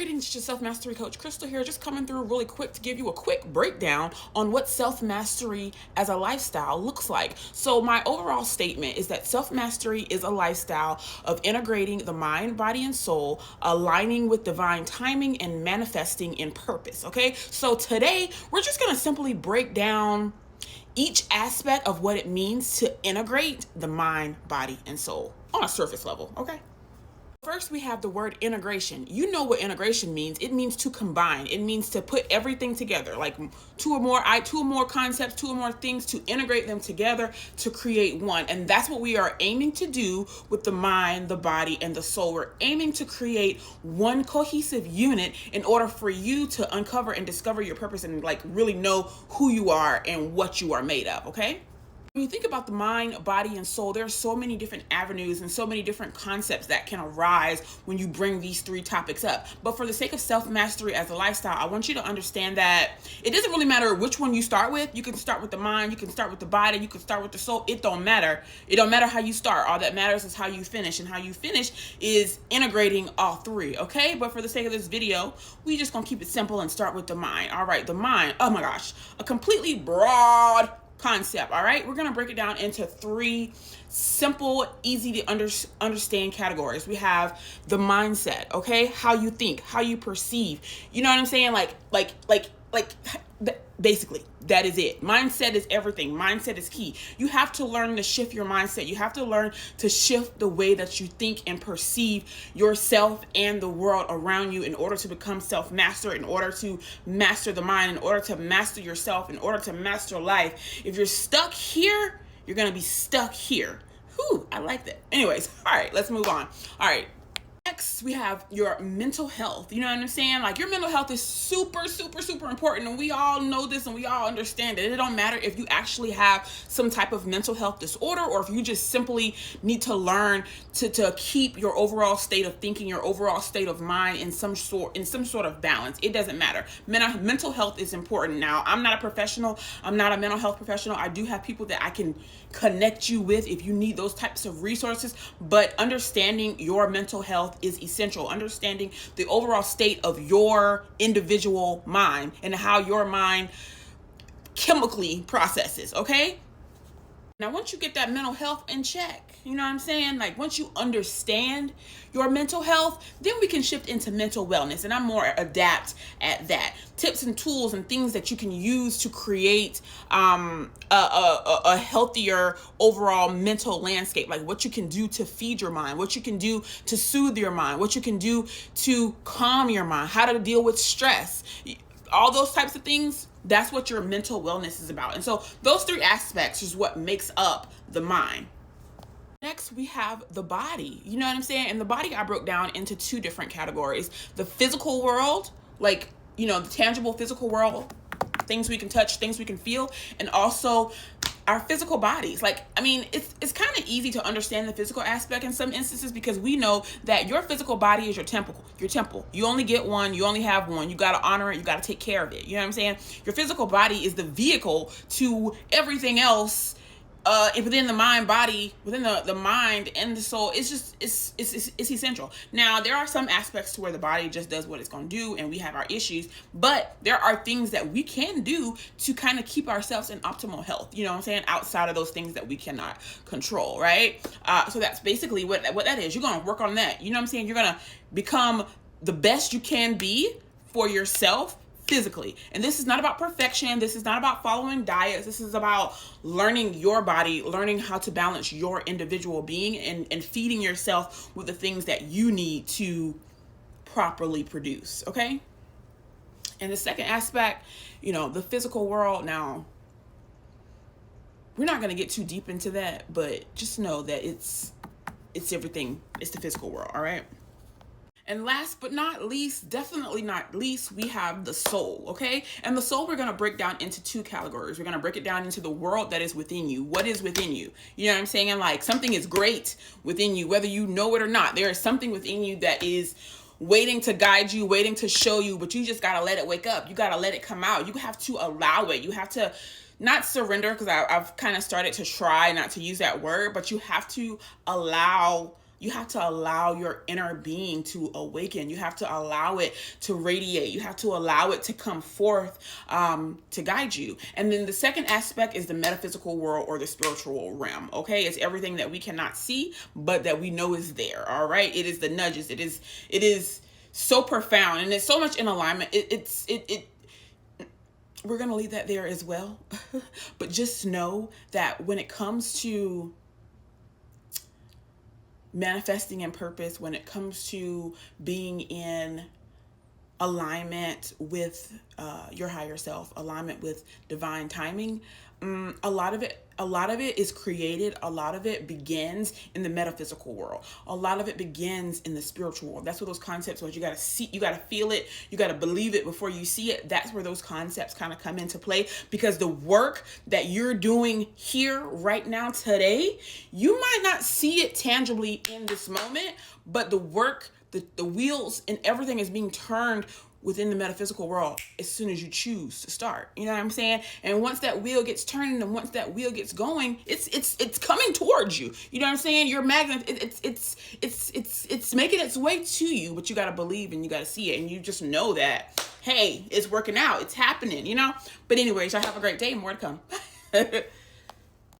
Greetings, your self-mastery coach Crystal here, just coming through really quick to give you a quick breakdown on what self-mastery as a lifestyle looks like. So my overall statement is that self-mastery is a lifestyle of integrating the mind, body, and soul, aligning with divine timing, and manifesting in purpose. Okay, so today we're just going to simply break down each aspect of what it means to integrate the mind, body, and soul on a surface level. Okay. First, we have the word integration. You know what integration means. It means to combine. It means to put everything together, like two or more concepts, two or more things, to integrate them together to create one. And that's what we are aiming to do with the mind, the body, and the soul. We're aiming to create one cohesive unit in order for you to uncover and discover your purpose and like really know who you are and what you are made of, okay? When you think about the mind, body, and soul, there are so many different avenues and so many different concepts that can arise when you bring these three topics up. But for the sake of self-mastery as a lifestyle, I want you to understand that it doesn't really matter which one you start with. You can start with the mind, you can start with the body, you can start with the soul. It don't matter. It don't matter how you start. All that matters is how you finish. And how you finish is integrating all three, okay? But for the sake of this video, we just gonna keep it simple and start with the mind. All right, the mind, oh my gosh, a completely broad concept. All right, we're going to break it down into three simple, easy to understand categories. We have the mindset, okay? How you think, how you perceive. You know what I'm saying? Basically, that is it. Mindset is everything. Mindset is key. You have to learn to shift your mindset. You have to learn to shift the way that you think and perceive yourself and the world around you in order to become self-master, in order to master the mind, in order to master yourself, in order to master life. If you're stuck here, you're going to be stuck here. Whew, I like that. Anyways, all right, let's move on. All right. Next, we have your mental health. You know what I'm saying? Like, your mental health is super, super, super important. And we all know this and we all understand it. It don't matter if you actually have some type of mental health disorder or if you just simply need to learn to keep your overall state of thinking, your overall state of mind in some sort of balance. It doesn't matter. Mental health is important. Now, I'm not a professional. I'm not a mental health professional. I do have people that I can connect you with if you need those types of resources. But understanding your mental health is essential. Understanding the overall state of your individual mind and how your mind chemically processes, okay? Now, once you get that mental health in check, you know what I'm saying? Like, once you understand your mental health, then we can shift into mental wellness. And I'm more adept at that. Tips and tools and things that you can use to create a healthier overall mental landscape. Like what you can do to feed your mind, what you can do to soothe your mind, what you can do to calm your mind, how to deal with stress. All those types of things, that's what your mental wellness is about. And so those three aspects is what makes up the mind. Next, we have the body. You know what I'm saying? And the body I broke down into two different categories. The physical world, like, you know, the tangible physical world, things we can touch, things we can feel, and also our physical bodies. Like, I mean, it's kind of easy to understand the physical aspect in some instances because we know that your physical body is your temple. You only get one. You only have one. You got to honor it. You got to take care of it. You know what I'm saying? Your physical body is the vehicle to everything else within the mind, body, within the mind and the soul. It's essential. Now, there are some aspects to where the body just does what it's going to do and we have our issues, but there are things that we can do to kind of keep ourselves in optimal health, you know what I'm saying, outside of those things that we cannot control, right? So that's basically what that is. You're going to work on that. You know what I'm saying? You're going to become the best you can be for yourself physically. And this is not about perfection. This is not about following diets. This is about learning your body, learning how to balance your individual being and feeding yourself with the things that you need to properly produce. Okay. And the second aspect, you know, the physical world. Now, we're not going to get too deep into that, but just know that it's everything. It's the physical world. All right. And last but not least, definitely not least, we have the soul, okay? And the soul we're going to break down into two categories. We're going to break it down into the world that is within you. What is within you? You know what I'm saying? And like something is great within you, whether you know it or not. There is something within you that is waiting to guide you, waiting to show you, but you just got to let it wake up. You got to let it come out. You have to allow it. You have to not surrender, because I've kind of started to try not to use that word, but you have to allow You have to allow your inner being to awaken. You have to allow it to radiate. You have to allow it to come forth to guide you. And then the second aspect is the metaphysical world or the spiritual realm. Okay, it's everything that we cannot see, but that we know is there. All right, it is the nudges. It is so profound, and it's so much in alignment. We're gonna leave that there as well. But just know that when it comes to manifesting in purpose, when it comes to being in alignment with your higher self, alignment with divine timing, a lot of it is created. A lot of it begins in the metaphysical world. A lot of it begins in the spiritual world. That's where those concepts, where you got to see, you got to feel it, you got to believe it before you see it. That's where those concepts kind of come into play, because the work that you're doing here right now today, you might not see it tangibly in this moment, but the work, the wheels and everything is being turned within the metaphysical world as soon as you choose to start. You know what I'm saying? And once that wheel gets turning, and once that wheel gets going, it's coming towards you. You know what I'm saying? Your magnet, it's making its way to you, but you got to believe and you got to see it, and you just know that, hey, it's working out, it's happening, you know? But anyways, y'all have a great day. More to come.